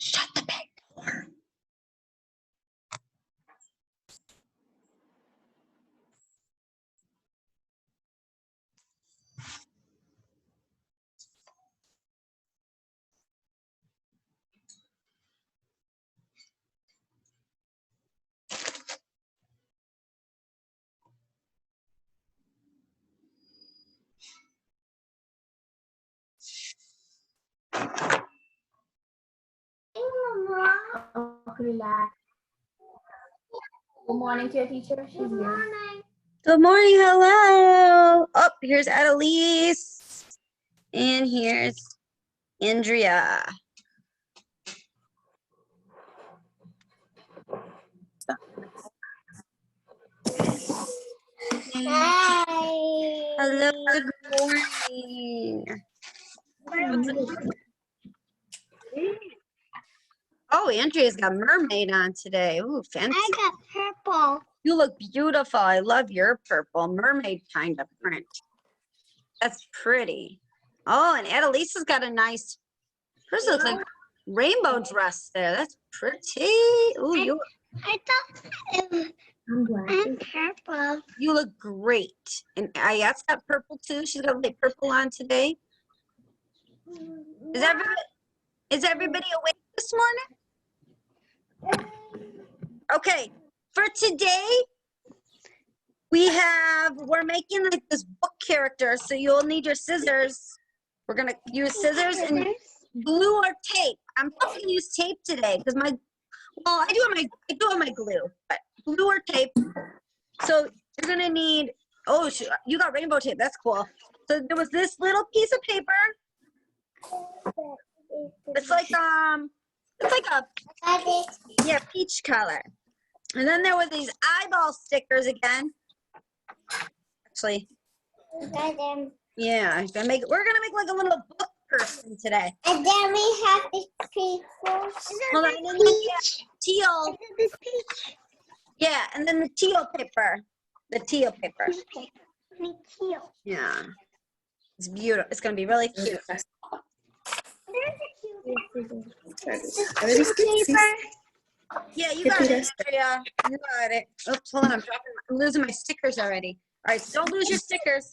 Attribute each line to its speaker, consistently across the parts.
Speaker 1: Shut the back door.
Speaker 2: Relax. Good morning to your teacher. She's here.
Speaker 1: Good morning, hello. Oh, here's Annalise. And here's Andrea.
Speaker 3: Hi.
Speaker 1: Hello, good morning. Oh, Andrea's got mermaid on today. Ooh, fancy.
Speaker 3: I got purple.
Speaker 1: You look beautiful. I love your purple mermaid kind of print. That's pretty. Oh, and Annalisa's got a nice, hers looks like rainbow dress there. That's pretty. Ooh,
Speaker 3: I thought I'm purple.
Speaker 1: you look great. And Ayat's got purple too. She's got like purple on today. Is everybody awake this morning? Okay, for today, we're making like this book character, so you'll need your scissors. We're gonna use scissors and glue or tape. I'm probably gonna use tape today because I do have my glue, but glue or tape. So you're gonna need, oh, you got rainbow tape, that's cool. So there was this little piece of paper. It's like a peach color. And then there were these eyeball stickers again. Actually, yeah, we're gonna make like a little book person today.
Speaker 3: And then we have this people.
Speaker 1: Hold on, and then the teal.
Speaker 3: This peach.
Speaker 1: Yeah, and then the teal paper. The teal paper.
Speaker 3: Teal.
Speaker 1: Yeah. It's beautiful. It's gonna be really cute. Yeah, you got it, Andrea. You got it. Oops, hold on. I'm losing my stickers already. All right, so don't lose your stickers.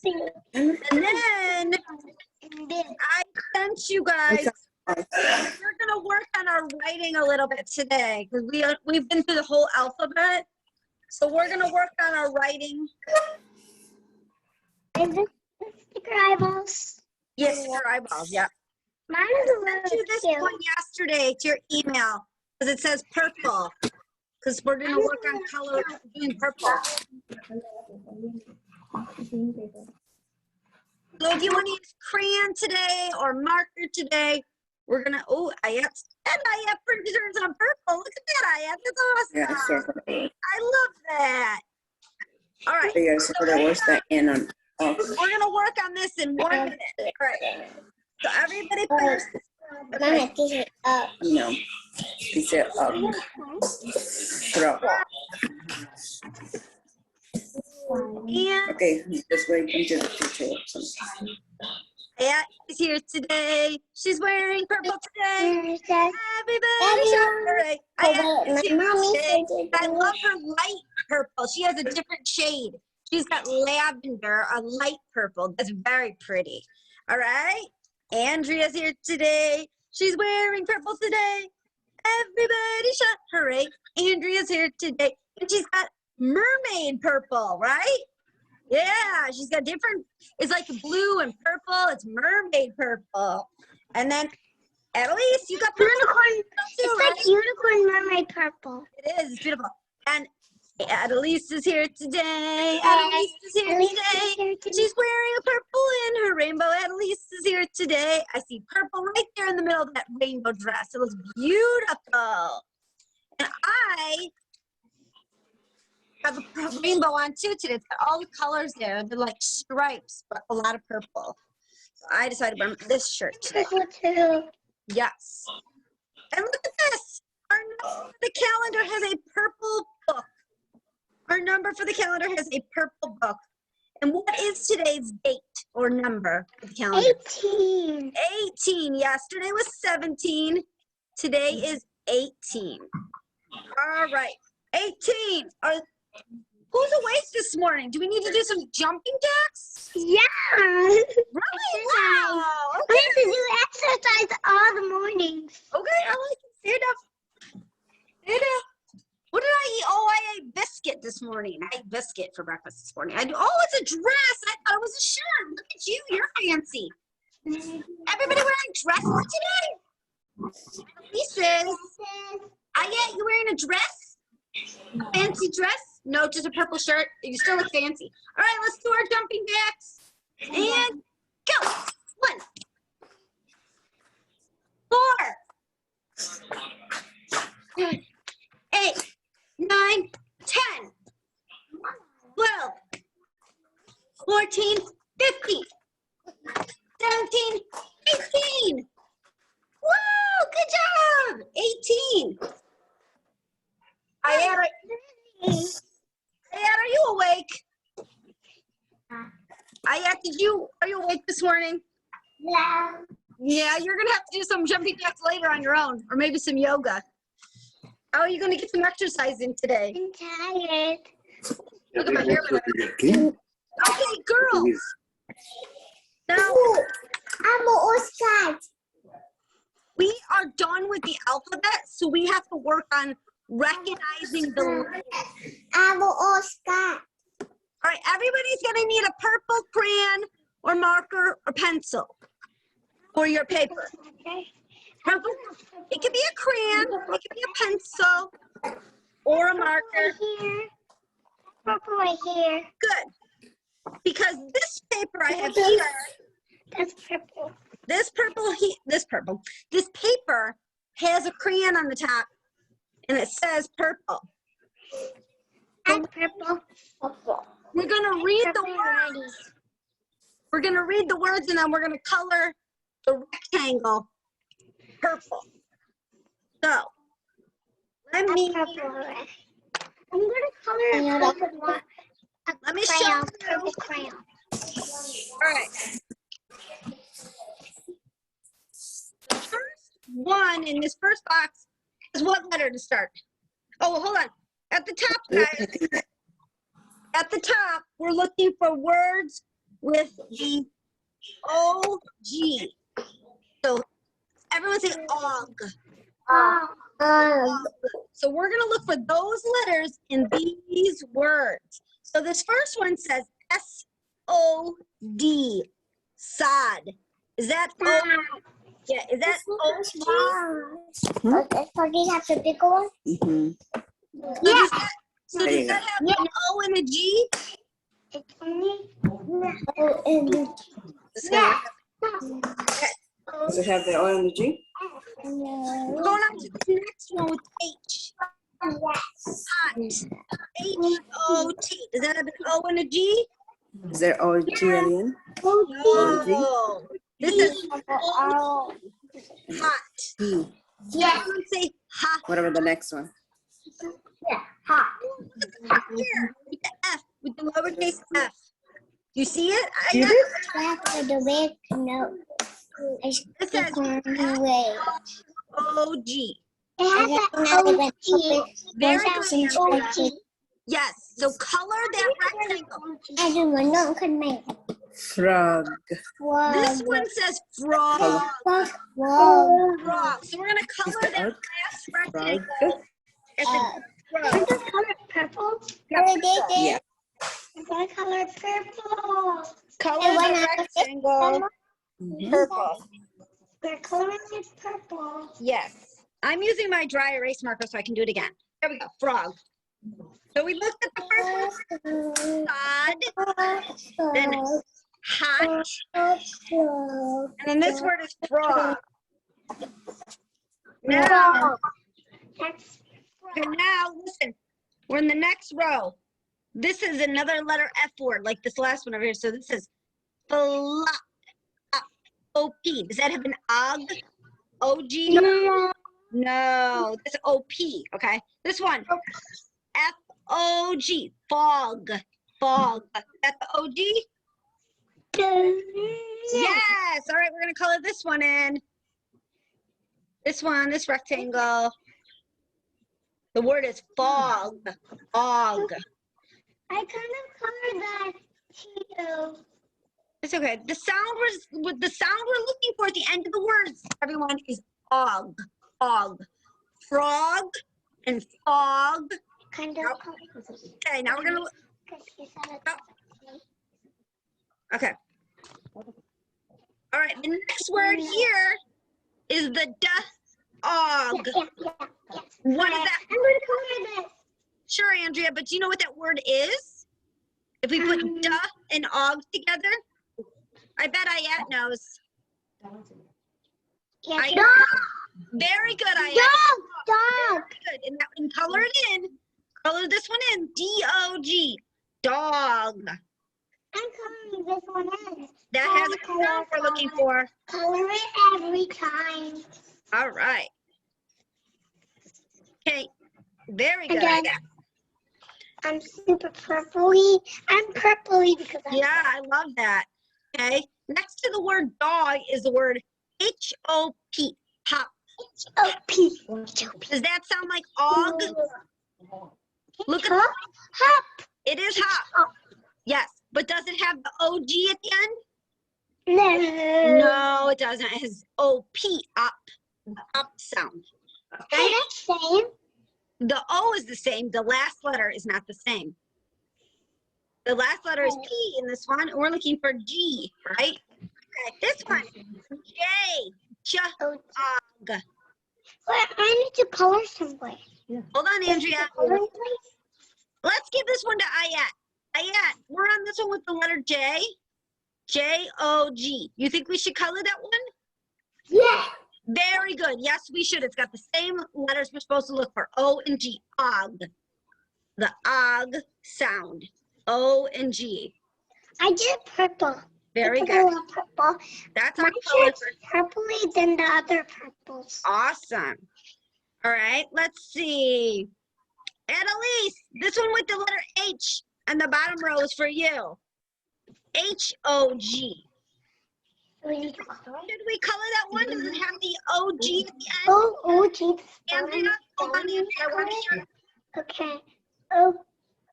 Speaker 1: And then I sent you guys. We're gonna work on our writing a little bit today because we've been through the whole alphabet. So we're gonna work on our writing.
Speaker 3: Is this sticker eyeballs?
Speaker 1: Yes, sticker eyeballs. Yeah.
Speaker 3: Mine is a
Speaker 1: I sent
Speaker 3: little
Speaker 1: you this
Speaker 3: cute.
Speaker 1: one yesterday to your email because it says purple. Because we're gonna work on color doing purple. So if you want to use crayon today or marker today, we're gonna. Oh, Ayat printed hers on purple. Look at that, Ayat. That's awesome.
Speaker 4: Yeah,
Speaker 1: I love that. All right.
Speaker 4: so where's that in on? Oh,
Speaker 1: We're gonna work on this in 1 minute. All right. So everybody put your.
Speaker 3: Mama, pick it up.
Speaker 4: no. Piece it up. Throw.
Speaker 1: And
Speaker 4: Okay, just wait until the teacher opens.
Speaker 1: Ayat is here today. She's wearing purple today.
Speaker 3: There's that.
Speaker 1: Everybody shout hooray. Ayat is here
Speaker 3: Mommy
Speaker 1: today.
Speaker 3: said
Speaker 1: I love her light purple. She has a different shade. She's got lavender, a light purple. That's very pretty. All right. Andrea's here today. She's wearing purple today. Everybody shout hooray. Andrea's here today. And she's got mermaid purple, right? Yeah, she's got different, it's like blue and purple. It's mermaid purple. And then, Annalise, you got purple
Speaker 3: Unicorn.
Speaker 1: too,
Speaker 3: It's
Speaker 1: right?
Speaker 3: like unicorn mermaid purple.
Speaker 1: It is, it's beautiful. And Annalise is here today. Annalise is here today. She's wearing a purple in her rainbow. Annalise is here today. I see purple right there in the middle of that rainbow dress. It looks beautiful. And I have a rainbow on too today. It's got all the colors there. They're like stripes, but a lot of purple. So I decided to wear this shirt today.
Speaker 3: Purple too.
Speaker 1: Yes. And look at this. Our number for the calendar has a purple book. Our number for the calendar has a purple book. And what is today's date or number for the calendar?
Speaker 3: 18.
Speaker 1: 18. Yesterday was 17. Today is 18. All right, 18. Who's awake this morning? Do we need to do some jumping jacks?
Speaker 3: Yeah.
Speaker 1: Really?
Speaker 3: Exercise.
Speaker 1: Wow.
Speaker 3: I
Speaker 1: Okay.
Speaker 3: have to do exercise all the mornings.
Speaker 1: Okay, I like it. Stand up. Stand up. What did I eat? Oh, I ate biscuit this morning. I ate biscuit for breakfast this morning. Oh, it's a dress. I thought it was a shirt. Look at you. You're fancy. Everybody wearing dresses today? Pieces. Yeah, you wearing a dress? A fancy dress? No, just a purple shirt. You still look fancy. All right, let's do our jumping jacks. And go. 1, 4, 8, 9, 10, 12, 14, 15, 17, 18. Woo, good job. 18. Ayana, are you awake? Ayat, are you awake this morning?
Speaker 3: Yeah.
Speaker 1: Yeah, you're gonna have to do some jumping jacks later on your own, or maybe some yoga. How are you gonna get some exercise in today?
Speaker 3: I'm tired.
Speaker 1: Look at my hair. Okay, girls. Now
Speaker 3: I'm Oscar.
Speaker 1: we are done with the alphabet, so we have to work on recognizing the letters.
Speaker 3: I'm Oscar.
Speaker 1: All right, everybody's gonna need a purple crayon or marker or pencil for your paper. Purple, it could be a crayon, it could be a pencil, or a marker.
Speaker 3: Here. Purple right here.
Speaker 1: Good. Because this paper I have here,
Speaker 3: That's purple.
Speaker 1: this paper has a crayon on the top, and it says purple.
Speaker 3: And purple.
Speaker 1: We're gonna read the
Speaker 3: Purple
Speaker 1: words. We're gonna read the words, and then we're gonna color the rectangle purple. So, let me
Speaker 3: Purple. I'm gonna color it purple one.
Speaker 1: Let me show
Speaker 3: Crayon.
Speaker 1: you.
Speaker 3: Purple crayon.
Speaker 1: All right. The first one in this first box is what letter to start? Oh, hold on. At the top, guys. At the top, we're looking for words with the O-G. So everyone say og. So we're going to look for those letters in these words. So this first one says S-O-D. Sod. Is that O? Yeah, is that O-G?
Speaker 3: So these have the bigger one?
Speaker 4: Mm-hmm.
Speaker 1: So does that have an O and a G?
Speaker 3: It's only O and
Speaker 1: Yeah.
Speaker 4: Does it have the O and the G?
Speaker 1: We're going on to the next one with H. Hot. H-O-T. Does that have an O and a G?
Speaker 4: Is there O and G at the end?
Speaker 1: No. This is
Speaker 3: O.
Speaker 1: hot.
Speaker 4: T.
Speaker 3: Yeah.
Speaker 1: Everyone say hot.
Speaker 4: What about the next one?
Speaker 3: Yeah. Hot.
Speaker 1: Here with the F, with the lowercase f. You see it?
Speaker 3: That's the red note.
Speaker 1: It says O-G.
Speaker 3: It has
Speaker 1: Very
Speaker 3: an
Speaker 1: good.
Speaker 3: O.
Speaker 1: Yes. So color that rectangle.
Speaker 3: I do one. No, can make.
Speaker 4: Frog.
Speaker 1: This one says frog.
Speaker 3: Whoa.
Speaker 1: Frog. So we're gonna color that
Speaker 4: Frog.
Speaker 1: last
Speaker 4: Frog.
Speaker 1: rectangle. As a frog.
Speaker 3: Color purple.
Speaker 4: Yeah.
Speaker 3: I'm gonna color purple.
Speaker 1: Color
Speaker 3: And when
Speaker 1: the
Speaker 3: I-
Speaker 1: rectangle
Speaker 4: Mhm.
Speaker 1: purple.
Speaker 3: We're coloring it purple.
Speaker 1: Yes. I'm using my dry erase marker so I can do it again. There we go. Frog. So we looked at the first one. Sod. Then hot. And then this word is frog. Now, listen. We're in the next row. This is another letter F word, like this last one over here. So this is flop. O-P. Does that have an og? O-G? No. This is O-P, okay? This one. F-O-G. Fog. Fog. That's the O-G? Yes. All right, we're going to color this one in. This one, this rectangle. The word is fog. Fog.
Speaker 3: I kind of colored that too.
Speaker 1: It's okay. The sound we're looking for at the end of the words, everyone, is fog. Fog. Frog and fog.
Speaker 3: Kind of
Speaker 1: Okay, now we're gonna look. Okay. All right, the next word here is the og. What is that?
Speaker 3: I'm going to color this.
Speaker 1: Sure, Andrea, but do you know what that word is? If we put duh and og together? I bet Ayat knows.
Speaker 3: Yes,
Speaker 1: Very good, Ayat.
Speaker 3: dog.
Speaker 1: Very good. And color it in. Color this one in. D-O-G. Dog.
Speaker 3: I'm coloring this one in.
Speaker 1: That has a sound we're looking for.
Speaker 3: Color it every time.
Speaker 1: All right. Okay. Very good,
Speaker 3: Again.
Speaker 1: Ayat.
Speaker 3: I'm super purpley. I'm purpley because I'm
Speaker 1: Yeah, I love that. Okay. Next to the word dog is the word H-O-P. Hop.
Speaker 3: H-O-P.
Speaker 1: Does that sound like og? Look at
Speaker 3: Hop. Hop.
Speaker 1: it is hop. Yes, but does it have the O-G at the end?
Speaker 3: No.
Speaker 1: No, it doesn't. It has O-P, up. The up sound. Okay?
Speaker 3: Okay, that's same.
Speaker 1: The O is the same. The last letter is not the same. The last letter is P in this one. We're looking for G, right? Okay, this one. J.
Speaker 3: Oh,
Speaker 1: J-Og.
Speaker 3: well, I need to color somewhere.
Speaker 1: Hold on, Andrea.
Speaker 3: Coloring place?
Speaker 1: Let's give this one to Ayat. Ayat, we're on this one with the letter J. J-O-G. You think we should color that one?
Speaker 3: Yeah.
Speaker 1: Very good. Yes, we should. It's got the same letters we're supposed to look for. O and G. Og. The og sound. O and G.
Speaker 3: I did purple.
Speaker 1: Very
Speaker 3: It's a
Speaker 1: good.
Speaker 3: little purple.
Speaker 1: That's our
Speaker 3: My
Speaker 1: color.
Speaker 3: shirt's purpley than the other purples.
Speaker 1: Awesome. All right, let's see. Annalise, this one with the letter H and the bottom row is for you. H-O-G.
Speaker 3: We need to color it.
Speaker 1: Should we color that one? Does it have the O-G at the end?
Speaker 3: Oh, geez.
Speaker 1: Andrea, hold on, Andrea. I want to hear.
Speaker 3: Okay. Oh.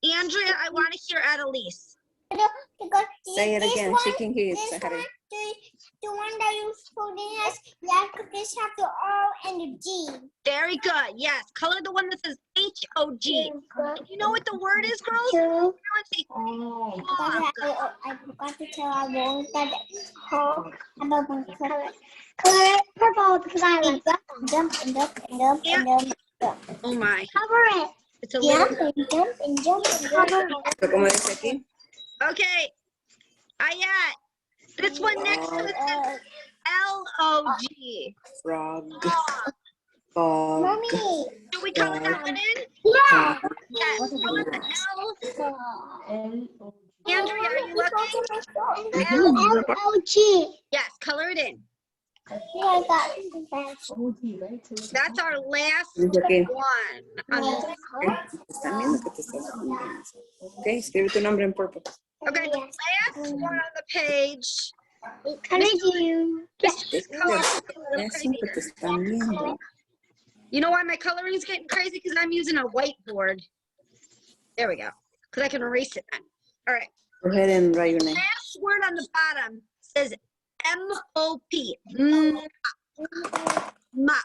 Speaker 1: Andrea, I want to hear Annalise.
Speaker 4: Say it again. She can hear you. Say hi.
Speaker 3: The one that you're holding us, yeah, because this have the O and the G.
Speaker 1: Very good. Yes. Color the one that says H-O-G. And you know what the word is, girls?
Speaker 3: Two.
Speaker 1: Everyone say
Speaker 3: I forgot to tell our wrong that hole about one color. Color it purple because I like jump and jump and jump and jump.
Speaker 1: oh my.
Speaker 3: Cover it.
Speaker 1: It's a little.
Speaker 3: Jump and jump and jump and cover it.
Speaker 4: So, ¿cómo dice aquí?
Speaker 1: Okay. Ayat. This one next to it says L-O-G.
Speaker 4: Frog.
Speaker 1: Frog.
Speaker 4: Fog.
Speaker 3: Mommy.
Speaker 1: Should we color that one in?
Speaker 3: Yeah.
Speaker 1: Yes. Color the L. Andrea, are you looking?
Speaker 3: L-O-G.
Speaker 1: Yes. Color it in.
Speaker 3: Yeah, I got
Speaker 1: That's our last
Speaker 4: Dice aquí.
Speaker 1: one.
Speaker 4: Están viendo que te estás viendo. Ok, escribe tu nombre en purple.
Speaker 1: Okay, the last one on the page.
Speaker 3: Can I do?
Speaker 1: This color is a little
Speaker 4: Eso
Speaker 1: crazy.
Speaker 4: que te están viendo.
Speaker 1: You know why my coloring is getting crazy? Because I'm using a whiteboard. There we go. Because I can erase it then. All right.
Speaker 4: Go ahead and write your name.
Speaker 1: Last word on the bottom says M-O-P. Mop.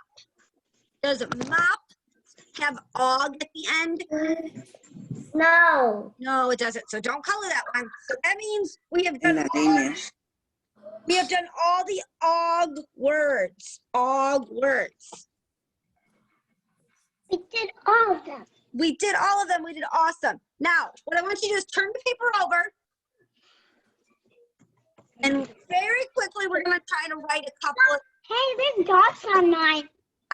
Speaker 1: Does mop have og at the end?
Speaker 3: No.
Speaker 1: No, it doesn't. So don't color that one. So that means we have
Speaker 4: En
Speaker 1: done
Speaker 4: la línea.
Speaker 1: all the og words. Og words.
Speaker 3: We did all of them.
Speaker 1: We did all of them. We did awesome. Now, what I want you to do is turn the paper over. And very quickly, we're going to try to write a couple of.
Speaker 3: Hey, there's dots on mine.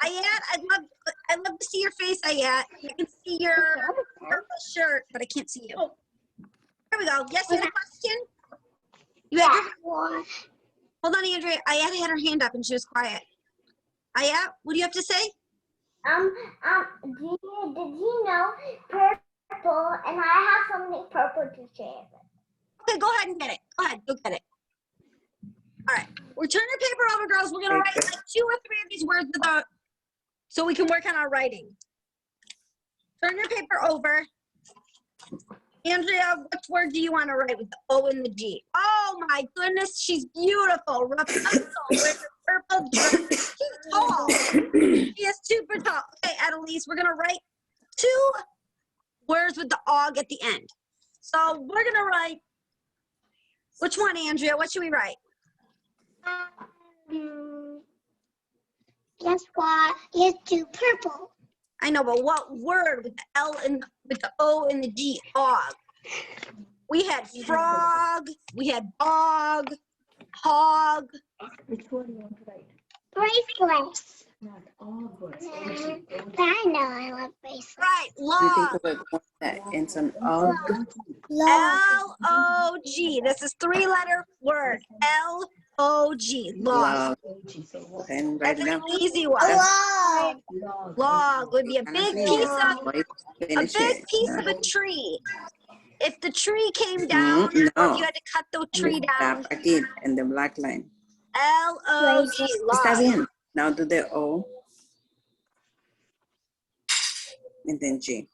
Speaker 1: Ayat, I'd love to see your face, Ayat. I can see your purple shirt, but I can't see you. There we go. Yes, you had a question? You had your, hold on, Andrea. Ayat had her hand up and she was quiet. Ayat, what do you have to say?
Speaker 3: Did you know purple, and I have something purple to share.
Speaker 1: Okay, go ahead and get it. Go ahead, go get it. All right, we're turning the paper over, girls. We're gonna write like 2 or 3 of these words with so we can work on our writing. Turn your paper over. Andrea, which word do you want to write with the O and the G? Oh my goodness, she's beautiful. Rapunzel with her purple dress. She's tall. She is super tall. Okay, Annalise, we're going to write 2 words with the og at the end. So we're going to write, which one, Andrea? What should we write?
Speaker 3: Guess what? Let's do purple.
Speaker 1: I know, but what word with the L and with the O and the G? Og. We had frog. We had dog. Hog.
Speaker 2: Which one you want to write?
Speaker 3: Bracelets.
Speaker 2: Not all words.
Speaker 3: I know I love bracelets.
Speaker 1: Right.
Speaker 4: You
Speaker 1: Log.
Speaker 4: think about one that ends on og.
Speaker 1: L-O-G. This is 3-letter word. L-O-G. Log.
Speaker 4: Log. And write
Speaker 1: That's
Speaker 4: it
Speaker 1: an
Speaker 4: down.
Speaker 1: easy one.
Speaker 3: Love.
Speaker 1: Log would be a big piece of a
Speaker 4: it.
Speaker 1: tree. If the tree came down, or if
Speaker 4: No.
Speaker 1: you had to cut the tree down,
Speaker 4: Tap again and the black line.
Speaker 1: L-O-G.
Speaker 4: Está
Speaker 1: Log.
Speaker 4: bien. Now do the O. And then G.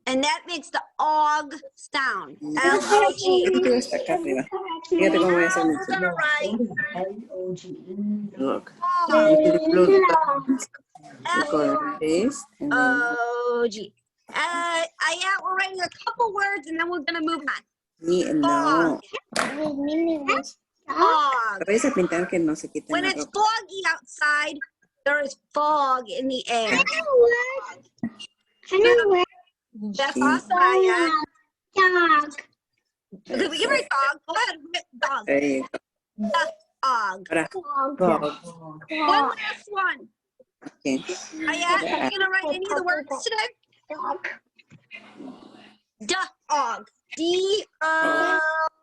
Speaker 1: And that makes the og sound. L-O-G.
Speaker 4: Tú está acá arriba. Fíjate cómo voy a hacer
Speaker 1: Now
Speaker 4: mi
Speaker 1: we're gonna write
Speaker 4: Look.
Speaker 1: fog.
Speaker 4: You do the blue dots. You color this and then
Speaker 1: O-G. We're writing a couple words and then we're gonna move on.
Speaker 4: G and
Speaker 1: Fog.
Speaker 4: no.
Speaker 1: Fog.
Speaker 4: A veces pintar que no se quiten
Speaker 1: When
Speaker 4: la
Speaker 1: it's
Speaker 4: ropa.
Speaker 1: foggy outside, there is fog in the air.
Speaker 3: I know where.
Speaker 1: That's
Speaker 4: Sí.
Speaker 1: awesome, Aya.
Speaker 3: Dog.
Speaker 1: Okay, we can write dog. Go ahead, write dog.
Speaker 4: There you go.
Speaker 1: Dog.
Speaker 4: Ahora,
Speaker 3: Dog.
Speaker 4: fog.
Speaker 1: One last one.
Speaker 4: Okay.
Speaker 1: Aya, are you gonna write any of the words today?
Speaker 3: Dog.
Speaker 1: Dog. D-O.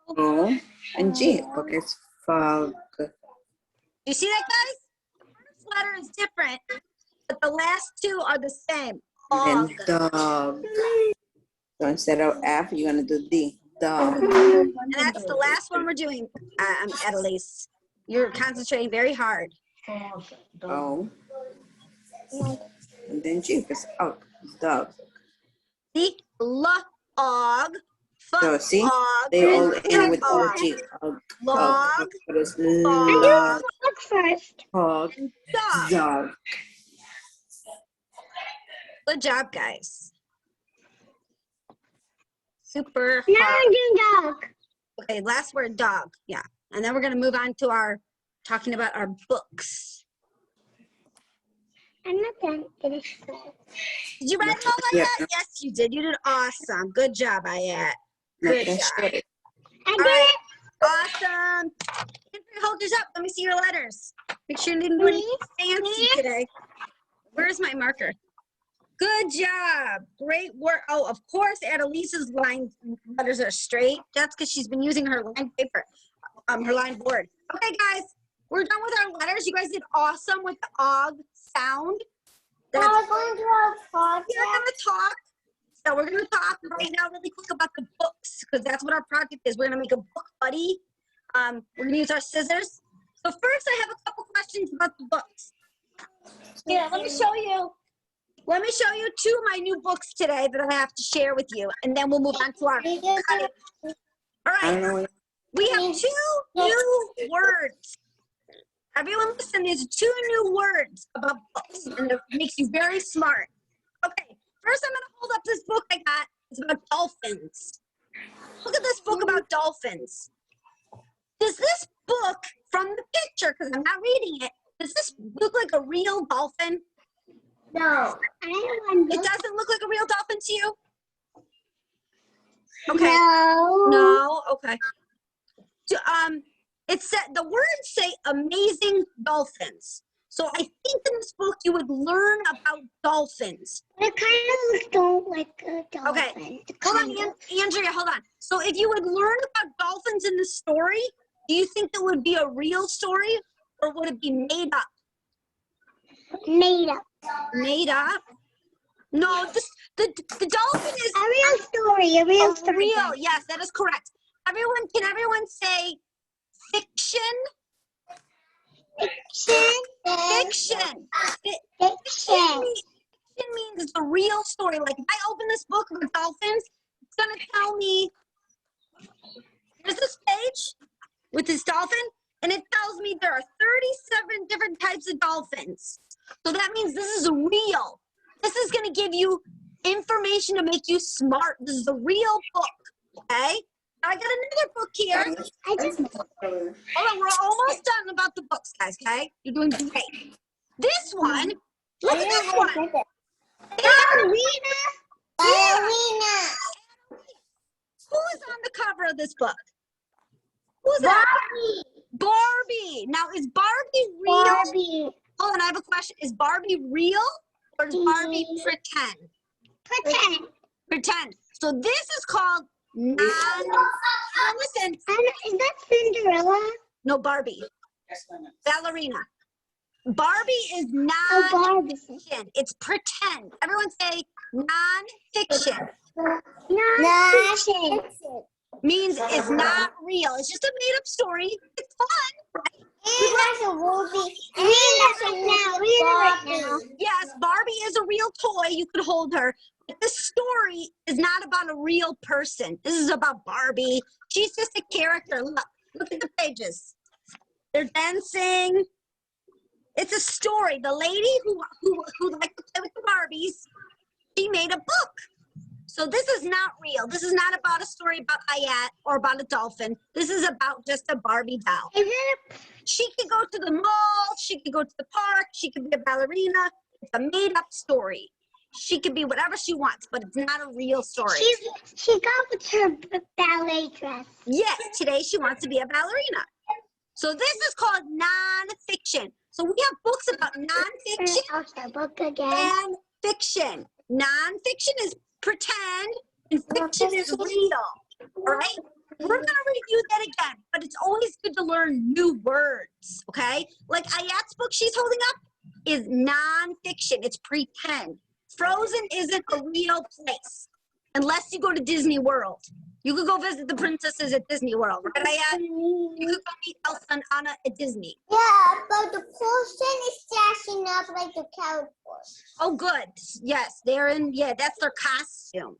Speaker 4: O and G, porque es fog.
Speaker 1: You see that, guys? The first letter is different, but the last 2 are the same.
Speaker 4: And
Speaker 1: Fog.
Speaker 4: then dog. So instead of F, you're gonna do D. Dog.
Speaker 1: And that's the last one we're doing, Annalise. You're concentrating very hard.
Speaker 4: O. And then G, because og. Dog.
Speaker 1: See? Log.
Speaker 4: So see,
Speaker 1: Fog.
Speaker 4: they all end with
Speaker 1: Og.
Speaker 4: OG. Og.
Speaker 1: Log.
Speaker 4: But it's
Speaker 3: I
Speaker 4: log.
Speaker 3: do look first.
Speaker 4: Fog.
Speaker 1: Dog.
Speaker 4: Dog.
Speaker 1: Good job, guys. Super
Speaker 3: Now
Speaker 1: hard.
Speaker 3: I'm doing dog.
Speaker 1: Okay, last word, dog. Yeah. And then we're going to move on to our talking about our books.
Speaker 3: I'm not done finished.
Speaker 1: Did you write them all,
Speaker 4: Yeah.
Speaker 1: Ayat? Yes, you did. You did awesome. Good job, Ayat.
Speaker 4: No
Speaker 1: Good job.
Speaker 4: pressure.
Speaker 3: I
Speaker 1: All
Speaker 3: did
Speaker 1: right.
Speaker 3: it.
Speaker 1: Awesome. Andrew, hold yours up. Let me see your letters. Make sure you didn't do anything fancy today. Where's my marker? Good job. Great work. Oh, of course, Annalise's line letters are straight. That's because she's been using her line paper, her line board. Okay, guys, we're done with our letters. You guys did awesome with the og sound.
Speaker 3: Now
Speaker 1: That's,
Speaker 3: we're going to a podcast.
Speaker 1: we're gonna talk. So we're gonna talk right now really quick about the books because that's what our project is. We're gonna make a book buddy. We're gonna use our scissors. So first, I have a couple questions about the books. Yeah, let me show you. Let me show you 2 of my new books today that I have to share with you, and then we'll move on to our cutting. All
Speaker 4: I don't
Speaker 1: right,
Speaker 4: know.
Speaker 1: we have 2 new words. Everyone listen, there's 2 new words about books, and it makes you very smart. Okay, first I'm gonna hold up this book I got. It's about dolphins. Look at this book about dolphins. Does this book, from the picture, because I'm not reading it, does this look like a real dolphin?
Speaker 3: No. I don't want
Speaker 1: It doesn't look like a real dolphin to you? Okay.
Speaker 3: No.
Speaker 1: No. Okay. It said the words say amazing dolphins. So I think in this book you would learn about dolphins.
Speaker 3: It kind of don't like a dolphin.
Speaker 1: Okay. Hold on, Andrea. Hold on. So if you would learn about dolphins in the story, do you think it would be a real story or would it be made up?
Speaker 3: Made up.
Speaker 1: Made up? No, the dolphin is
Speaker 3: A real story. A real
Speaker 1: a
Speaker 3: story.
Speaker 1: real. Yes, that is correct. Can everyone say fiction?
Speaker 3: Fiction.
Speaker 1: Fiction.
Speaker 3: Fiction.
Speaker 1: Fiction means it's a real story. Like if I open this book with dolphins, it's gonna tell me there's this page with this dolphin, and it tells me there are 37 different types of dolphins. So that means this is real. This is gonna give you information to make you smart. This is a real book. Okay? I got another book here. Hold on, we're almost done about the books, guys, okay? You're doing great. This one, look at this one.
Speaker 3: Ballerina. Ballerina.
Speaker 1: Who is on the cover of this book? Who's that? Barbie. Now, is Barbie real?
Speaker 3: Barbie.
Speaker 1: Hold on, I have a question. Is Barbie real or is Barbie pretend?
Speaker 3: Pretend.
Speaker 1: Pretend. So this is called listen.
Speaker 3: Is that Cinderella?
Speaker 1: No, Barbie. Ballerina. Barbie is
Speaker 3: Oh, Barbie.
Speaker 1: non-fiction. It's pretend. Everyone say non-fiction.
Speaker 3: Non-fiction.
Speaker 1: Means it's not real. It's just a made-up story. It's fun.
Speaker 3: And that's a movie. Read it right now.
Speaker 1: Yes, Barbie is a real toy. You could hold her. But this story is not about a real person. This is about Barbie. She's just a character. Look at the pages. They're dancing. It's a story. The lady who liked to play with the Barbies, she made a book. So this is not real. This is not about a story about Ayat or about a dolphin. This is about just a Barbie doll. She could go to the mall. She could go to the park. She could be a ballerina. It's a made-up story. She could be whatever she wants, but it's not a real story.
Speaker 3: She got with her ballet dress.
Speaker 1: Yes, today she wants to be a ballerina. So this is called non-fiction. So we have books about non-fiction
Speaker 3: Also, book again.
Speaker 1: and fiction. Non-fiction is pretend, and fiction is real. All right? We're going to review that again, but it's always good to learn new words, okay? Like Ayat's book she's holding up is non-fiction. It's pretend. Frozen isn't a real place unless you go to Disney World. You could go visit the princesses at Disney World, right, Ayat? You could go meet Elsa and Anna at Disney.
Speaker 3: Yeah, but the person is dressing up like the cowboy.
Speaker 1: Oh, good. Yes, they're in, yeah, that's their costume.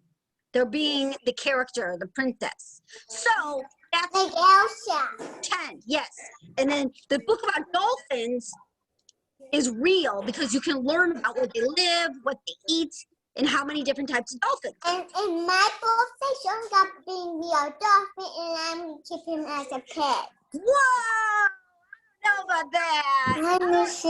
Speaker 1: They're being the character, the princess. So that's
Speaker 3: Like Elsa.
Speaker 1: 10, yes. And then the book about dolphins is real because you can learn about where they live, what they eat, and how many different types of dolphins.
Speaker 3: And in my profession got being the dolphin, and I'm keeping him as a pet.
Speaker 1: Whoa! I don't know about that.
Speaker 3: Let me see.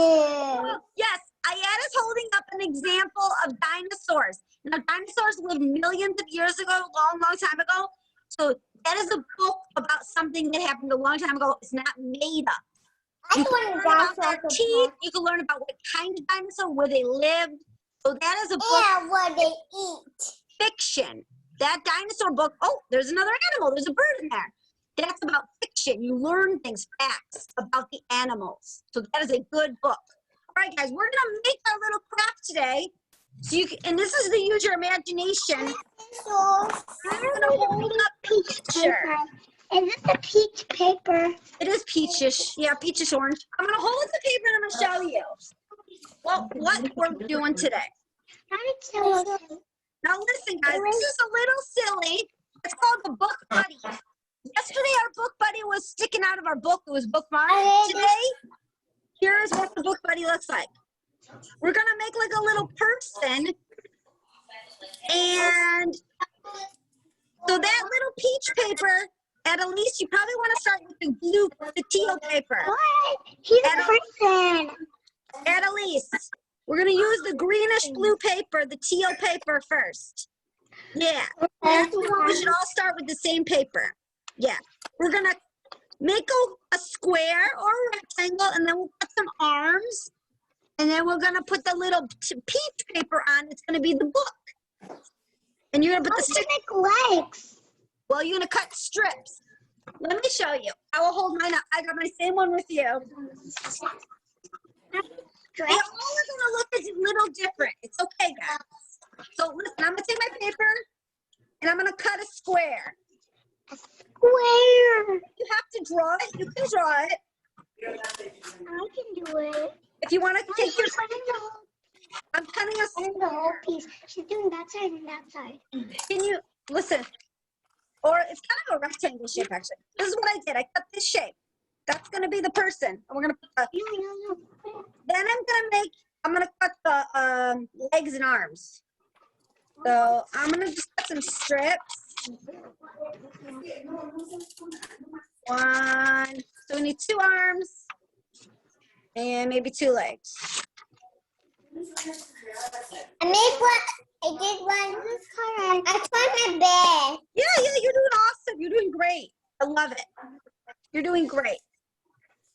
Speaker 1: Yes, Ayat is holding up an example of dinosaurs. Now, dinosaurs lived millions of years ago, long time ago. So that is a book about something that happened a long time ago. It's not made up.
Speaker 3: I
Speaker 1: You can
Speaker 3: want
Speaker 1: learn
Speaker 3: to
Speaker 1: about their
Speaker 3: dinosaur.
Speaker 1: teeth. You can learn about what kind of dinosaur, where they lived. So that is a book
Speaker 3: And what they eat.
Speaker 1: fiction. That dinosaur book, oh, there's another animal. There's a bird in there. That's about fiction. You learn things, facts about the animals. So that is a good book. All right, guys, we're going to make our little craft today. So you can, and this is the use your imagination.
Speaker 3: So,
Speaker 1: I'm going to hold up a picture.
Speaker 3: Is this a peach paper?
Speaker 1: It is peachish. Yeah, peachish orange. I'm going to hold up the paper and I'm going to show you what we're doing today. Now listen, guys, this is a little silly. It's called the book buddy. Yesterday, our book buddy was sticking out of our book. It was bookmarked. Today, here's what the book buddy looks like. We're going to make like a little person. And so that little peach paper, at least you probably want to start with the teal paper.
Speaker 3: What? He's a person.
Speaker 1: At least. We're going to use the greenish blue paper, the teal paper first. Yeah. We should all start with the same paper. Yeah. We're going to make a square or a rectangle, and then we'll put some arms. And then we're going to put the little peach paper on. It's going to be the book. And you're going to put the stick.
Speaker 3: Like legs.
Speaker 1: Well, you're going to cut strips. Let me show you. I will hold mine up. I got my same one with you. They all are going to look a little different. It's okay, guys. So listen, I'm going to take my paper and I'm going to cut a square.
Speaker 3: Square.
Speaker 1: You have to draw it. You can draw it.
Speaker 3: I can do it.
Speaker 1: If you want to take your, I'm
Speaker 3: I'm
Speaker 1: cutting a,
Speaker 3: cutting the whole piece. She's doing that side and that side.
Speaker 1: can you, listen, or it's kind of a rectangle shape actually. This is what I did, I cut this shape. That's gonna be the person. And we're gonna put the,
Speaker 3: No.
Speaker 1: then I'm gonna cut the legs and arms. So I'm gonna just cut some strips. One, so we need 2 arms and maybe 2 legs.
Speaker 3: I made one. I did one. I tried my best.
Speaker 1: Yeah, you're doing awesome. You're doing great. I love it. You're doing great.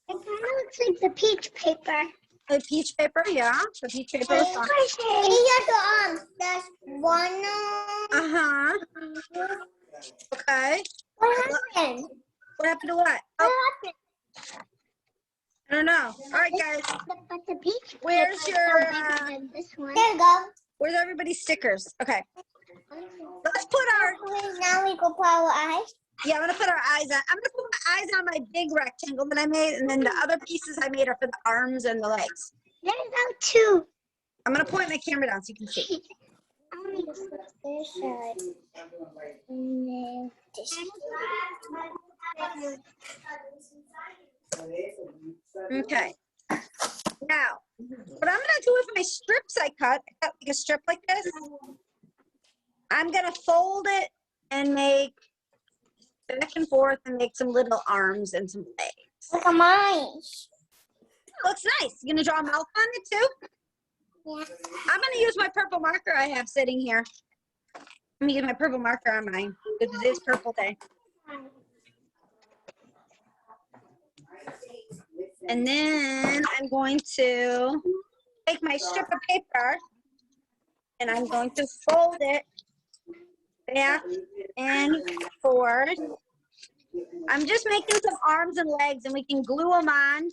Speaker 3: It kind of looks like the peach paper.
Speaker 1: The peach paper, yeah. The peach paper is fine.
Speaker 3: Here's the arms. There's one.
Speaker 1: Uh-huh. Okay.
Speaker 3: What happened?
Speaker 1: What happened to what?
Speaker 3: What
Speaker 1: Oh,
Speaker 3: happened?
Speaker 1: I don't know. All right, guys.
Speaker 3: But the peach
Speaker 1: Where's
Speaker 3: paper
Speaker 1: your,
Speaker 3: is so bigger than this one. There you go.
Speaker 1: Where's everybody's stickers? Okay. Let's put our,
Speaker 3: Now we go put our eyes.
Speaker 1: yeah, I'm going to put our eyes on. I'm going to put my eyes on my big rectangle that I made, and then the other pieces I made are for the arms and the legs.
Speaker 3: There's out 2.
Speaker 1: I'm going to point my camera down so you can see.
Speaker 3: I'm going to put this side. And then this
Speaker 1: Okay. Now, what I'm gonna do with my strips I cut like a strip like this. I'm gonna fold it and make back and forth and make some little arms and some legs.
Speaker 3: Look at mine.
Speaker 1: Looks nice. You gonna draw a mouth on it too?
Speaker 3: Yeah.
Speaker 1: I'm gonna use my purple marker I have sitting here. I'm gonna use my purple marker on mine because it is purple day. And then I'm going to take my strip of paper and I'm going to fold it back and forward. I'm just making some arms and legs and we can glue them on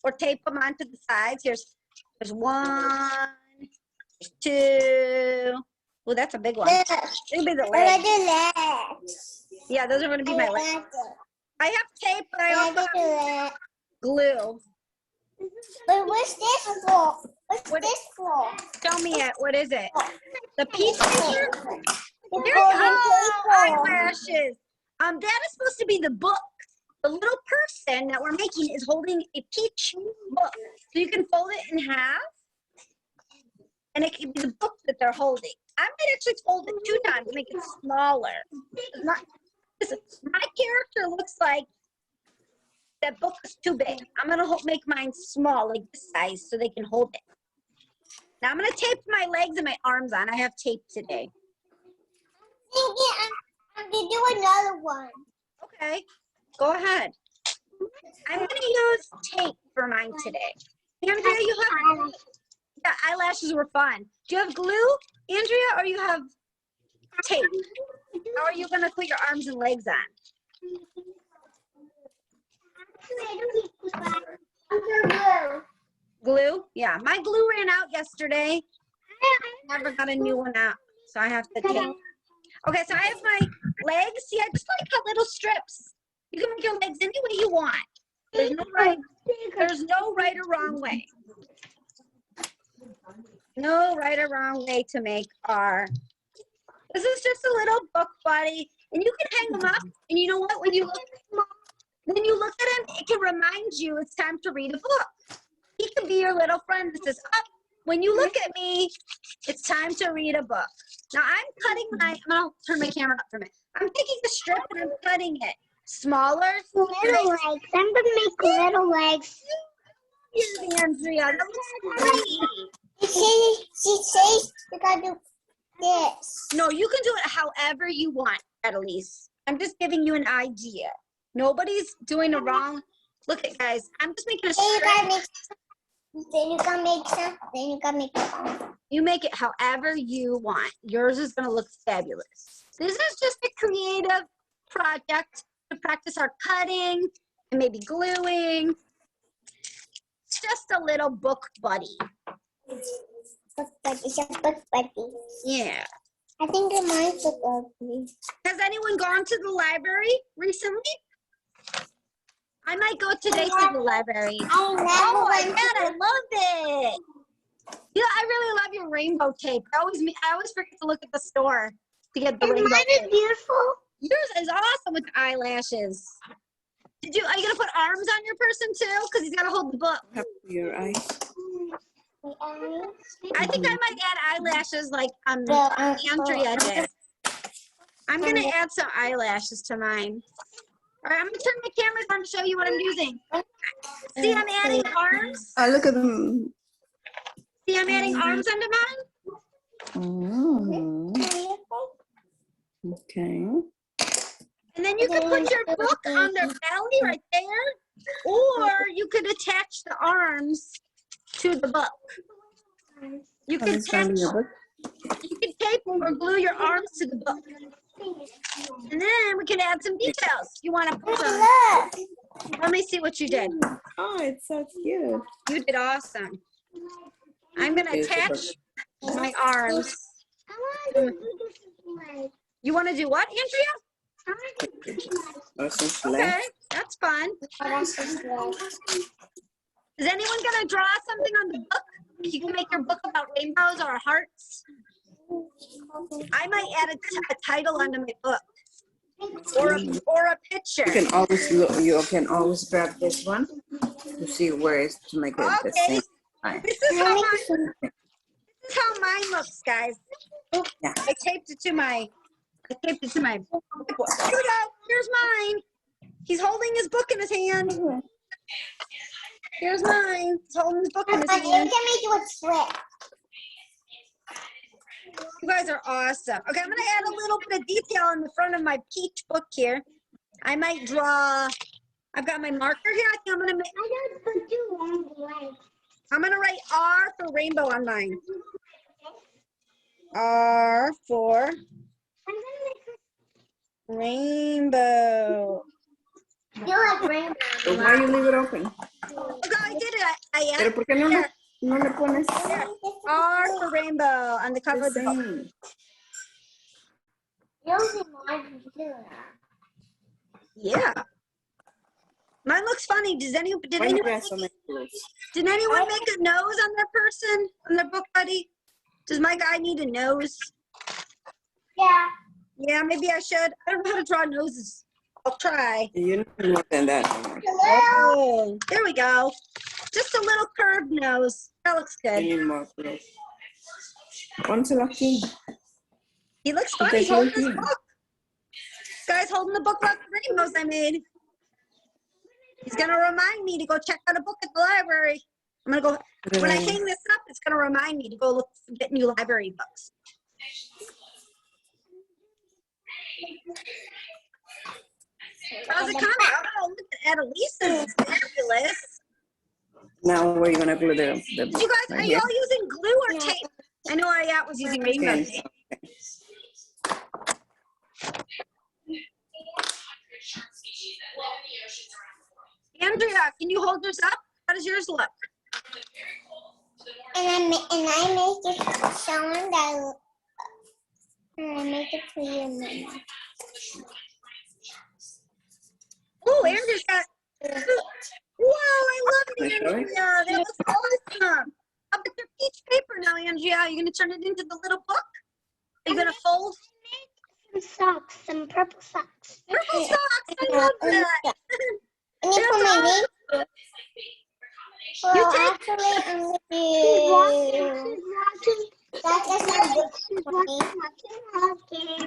Speaker 1: or tape them onto the sides. There's 1, there's 2. Oh, that's a big one. It'll be the legs. Yeah, those are going to be my legs. I have tape, but I also have glue.
Speaker 3: But what's this for? What's this for?
Speaker 1: Show me it. What is it? The peach paper?
Speaker 3: It's
Speaker 1: Eyelashes. That is supposed to be the book. The little person that we're making is holding a peach book. So you can fold it in half, and it can be the book that they're holding. I might actually fold it 2 times to make it smaller. Listen, my character looks like that book is too big. I'm gonna make mine small, like this size, so they can hold it. Now I'm gonna tape my legs and my arms on. I have tape today.
Speaker 3: I'm gonna do another one.
Speaker 1: Okay, go ahead. I'm gonna use tape for mine today. Andrea, you have, yeah, eyelashes were fun. Do you have glue, Andrea, or you have tape? How are you gonna put your arms and legs on? Glue? Yeah, my glue ran out yesterday. Never got a new one out, so I have to tape. Okay, so I have my legs. See, I just want to cut little strips. You can make your legs any way you want. There's no right or wrong way. No right or wrong way to make our. This is just a little book, buddy, and you can hang them up. And you know what? When you look at him, it can remind you it's time to read a book. He can be your little friend that says, "Oh, when you look at me, it's time to read a book." Now I'm cutting I'm gonna turn my camera up for a minute. I'm taking the strip and I'm cutting it smaller.
Speaker 3: Little legs. I'm gonna make little legs.
Speaker 1: Here's Andrea. That looks great.
Speaker 3: She says you gotta do this.
Speaker 1: No, you can do it however you want, Annalise. I'm just giving you an idea. Nobody's doing it wrong. Look at guys. I'm just making a strip.
Speaker 3: Then you can make some. Then you can make some.
Speaker 1: You make it however you want. Yours is going to look fabulous. This is just a creative project to practice our cutting and maybe gluing. It's just a little book buddy.
Speaker 3: Book buddy. It's a book buddy.
Speaker 1: Yeah.
Speaker 3: I think it might look ugly.
Speaker 1: Has anyone gone to the library recently? I might go today to the library. Oh, I bet I love it. Yeah, I really love your rainbow tape. I always forget to look at the store to get the rainbow
Speaker 3: Mine
Speaker 1: tape.
Speaker 3: is beautiful.
Speaker 1: Yours is awesome with the eyelashes. Are you gonna put arms on your person too? Because he's gotta hold the book.
Speaker 4: Up to your eyes.
Speaker 1: I think I might add eyelashes like Andrea did. I'm gonna add some eyelashes to mine. All right, I'm gonna turn my cameras on to show you what I'm using. See, I'm adding arms.
Speaker 4: Look at them.
Speaker 1: See, I'm adding arms under mine.
Speaker 4: Okay.
Speaker 1: And then you can put your book on their belly right there, or you could attach the arms to the book. You can attach, you can tape or glue your arms to the book. And then we can add some details. You want to put some, let me see what you did.
Speaker 4: Oh, it's so cute.
Speaker 1: You did awesome. I'm going to attach my arms. You want to do what, Andrea? Okay, that's fun. Is anyone going to draw something on the book? You can make your book about rainbows or hearts. I might add a title onto my book. Or a picture.
Speaker 4: You can always look. You can always grab this one to see where it's to make it the same.
Speaker 1: This is how mine looks, guys.
Speaker 4: Yeah.
Speaker 1: I taped it to my book. Here we go. Here's mine. He's holding his book in his hand. Here's mine. He's holding his book in his hand.
Speaker 3: You can make it with slip.
Speaker 1: You guys are awesome. Okay, I'm going to add a little bit of detail in the front of my peach book here. I might draw, I've got my marker here. I think I'm going to make, I'm going to write R for rainbow on mine. R for rainbow.
Speaker 3: You like rainbow.
Speaker 4: So why you leave it open?
Speaker 1: Okay, I did it. I
Speaker 4: Pero ¿por qué no le pones
Speaker 1: R for rainbow on the cover of the book.
Speaker 4: same?
Speaker 3: Using my computer.
Speaker 1: Yeah. Mine looks funny. Did anyone
Speaker 4: Why you
Speaker 1: make
Speaker 4: have so many clothes?
Speaker 1: a nose on their person, on their book buddy? Does my guy need a nose?
Speaker 3: Yeah.
Speaker 1: Yeah, maybe I should. I don't know how to draw noses. I'll try.
Speaker 4: You know more than that.
Speaker 1: Oh, there we go. Just a little curved nose. That looks
Speaker 4: You
Speaker 1: good.
Speaker 4: need more clothes. Pónselo aquí.
Speaker 1: He looks funny. He's holding his book. This guy's holding the book about the rainbows I made. He's going to remind me to go check out a book at the library. I'm going to go, when I hang this up, it's going to remind me to go look for get new library books. How's it coming? Oh, look at Annalisa's. It's fabulous.
Speaker 4: Now where are you gonna glue the
Speaker 1: You guys, are
Speaker 4: right
Speaker 1: y'all
Speaker 4: here?
Speaker 1: using glue or tape? I know Ayat was using rainbow
Speaker 4: Okay.
Speaker 1: tape. Andrea, can you hold yours up? How does yours look?
Speaker 3: And I make it showing that. And I make it for you, Mama.
Speaker 1: Oh, Andrea's got. Whoa, I love it,
Speaker 4: Can I show it?
Speaker 1: Andrea. That looks awesome. How about your peach paper now, Andrea? Are you going to turn it into the little book? Are you going to fold?
Speaker 3: Some socks, some purple socks.
Speaker 1: Purple socks. I love that.
Speaker 3: And you put my name. Well,
Speaker 1: take-
Speaker 3: actually, I'm going to That's just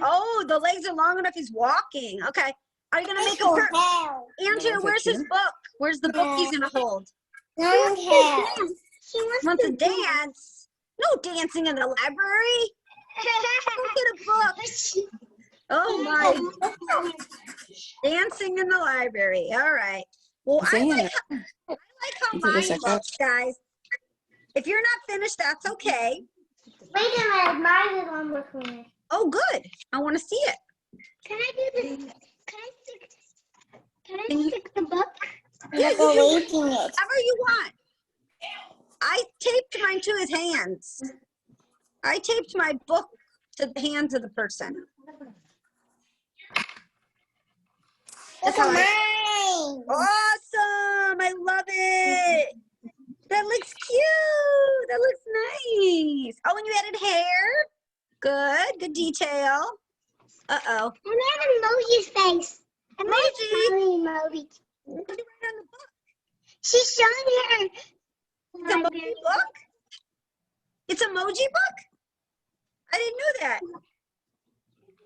Speaker 1: Oh, the legs are long enough. He's walking. Okay. Are you going to make a
Speaker 3: hell.
Speaker 1: Andrea, where's his book? Where's the book he's going to hold?
Speaker 3: No one cares.
Speaker 1: He wants to dance. No dancing in the library. Look at a book. Oh my. Dancing in the library. All right. Well, I like how mine looks, guys. If you're not finished, that's okay.
Speaker 3: Wait a minute, mine is on the corner.
Speaker 1: Oh, good. I want to see it.
Speaker 3: Can I do this? Can I stick the book?
Speaker 1: Yeah,
Speaker 3: I'm
Speaker 1: you
Speaker 3: waiting it.
Speaker 1: whatever you want. I taped mine to his hands. I taped my book to the hands of the person.
Speaker 3: Look at mine.
Speaker 1: Awesome. That looks cute. That looks nice. Oh, and you added hair. Good. Good detail. Uh-oh.
Speaker 3: I made emoji's face. I made
Speaker 1: Emoji?
Speaker 3: emoji.
Speaker 1: What did you write on the book?
Speaker 3: She's showing her.
Speaker 1: It's an emoji book? It's an emoji book? I didn't know that.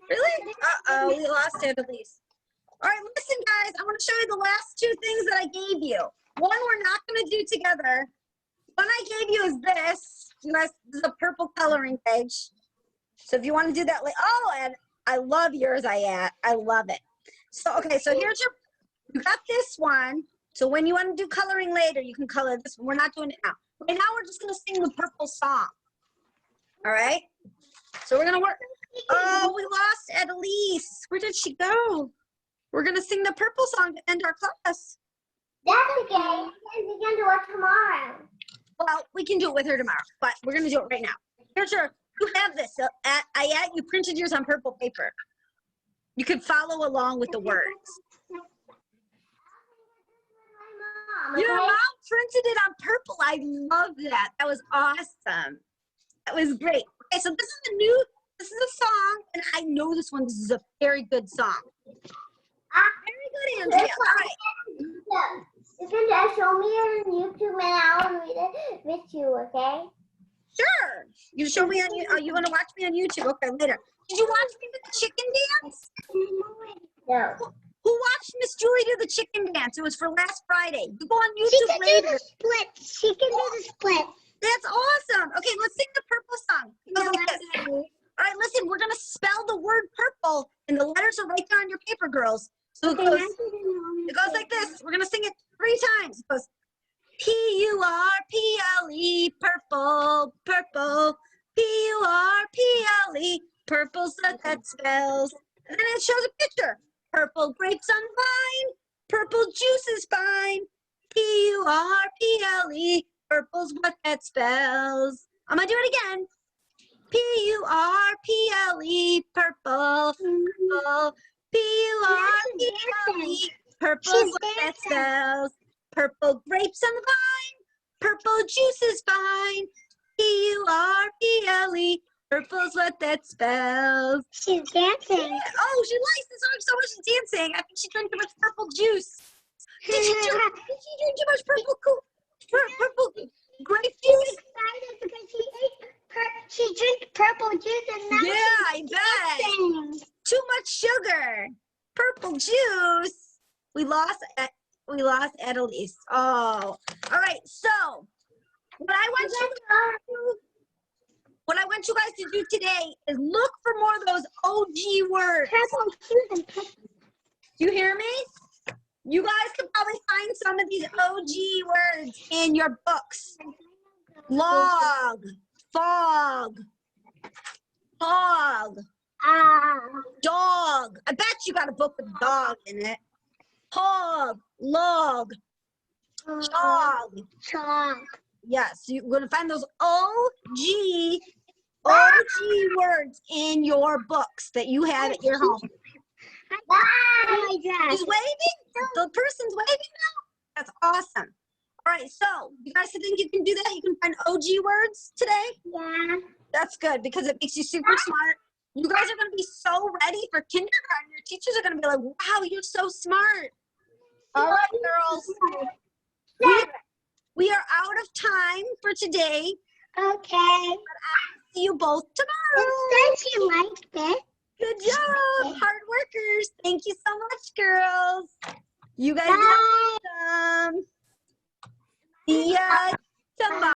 Speaker 1: Really? Uh-oh, we lost it at least. All right, listen, guys. I want to show you the last two things that I gave you. One we're not going to do together. One I gave you is this. You guys, this is a purple coloring page. So if you want to do that, oh, and I love yours, I love it. So, okay, so here's your, you got this one. So when you want to do coloring later, you can color this one. We're not doing it now. Right now, we're just going to sing the purple song. All right? So we're going to work. Oh, we lost Annalise. Where did she go? We're going to sing the purple song to end our class.
Speaker 3: That's okay. We can do it tomorrow.
Speaker 1: Well, we can do it with her tomorrow, but we're going to do it right now. Here's your, you have this. So you printed yours on purple paper. You could follow along with the words. Your mom printed it on purple. I love that. That was awesome. That was great. Okay, so this is a song, and I know this one. This is a very good song. Very good, Andrea. All right.
Speaker 3: You can just show me on YouTube and I'll read it with you, okay?
Speaker 1: Sure. You show me on you want to watch me on YouTube? Okay, later. Did you watch me do the chicken dance?
Speaker 3: No.
Speaker 1: Who watched Ms.Julie do the chicken dance? It was for last Friday. You go on
Speaker 3: She
Speaker 1: YouTube
Speaker 3: can do
Speaker 1: later.
Speaker 3: the split. She can do the split.
Speaker 1: That's awesome. Okay, let's sing the purple song. It goes like this. All right, listen, we're going to spell the word purple, and the letters are right there on your paper, girls. So it goes like this. We're going to sing it 3 times. It goes Purple, purple, purple. Purple, purple's what that spells. And then it shows a picture. Purple grapes on vine, purple juice is fine. Purple, purple's what that spells. I'm going to do it again. Purple, purple. Purple, purple's what that spells. Purple grapes on the vine, purple juice is fine. Purple, purple's what that spells.
Speaker 3: She's dancing.
Speaker 1: Oh, she likes the song so much she's dancing. I think she drank too much purple juice. Did she drink too much purple grape juice?
Speaker 3: She drank purple juice and now
Speaker 1: Yeah, I bet.
Speaker 3: dancing.
Speaker 1: Too much sugar. Purple juice. We lost Annalise. Oh, all right. So what I want you guys to do today is look for more of those OG words.
Speaker 3: Purple juice and purple.
Speaker 1: You hear me? You guys can probably find some of these OG words in your books. Log, fog, fog, dog. I bet you got a book with dog in it. Hog, log, jog. Yes, you're going to find those OG words in your books that you have at your home. He's waving? The person's waving now? That's awesome. All right, so you guys think you can do that? You can find OG words today?
Speaker 3: Yeah.
Speaker 1: That's good because it makes you super smart. You guys are going to be so ready for kindergarten. Your teachers are going to be like, wow, you're so smart. All right, girls. We are out of time for today.
Speaker 3: Okay.
Speaker 1: See you both tomorrow.
Speaker 3: Since you liked it.
Speaker 1: Good job. Hard workers. Thank you so much, girls. You guys
Speaker 3: Bye.
Speaker 1: are awesome. See ya tomorrow.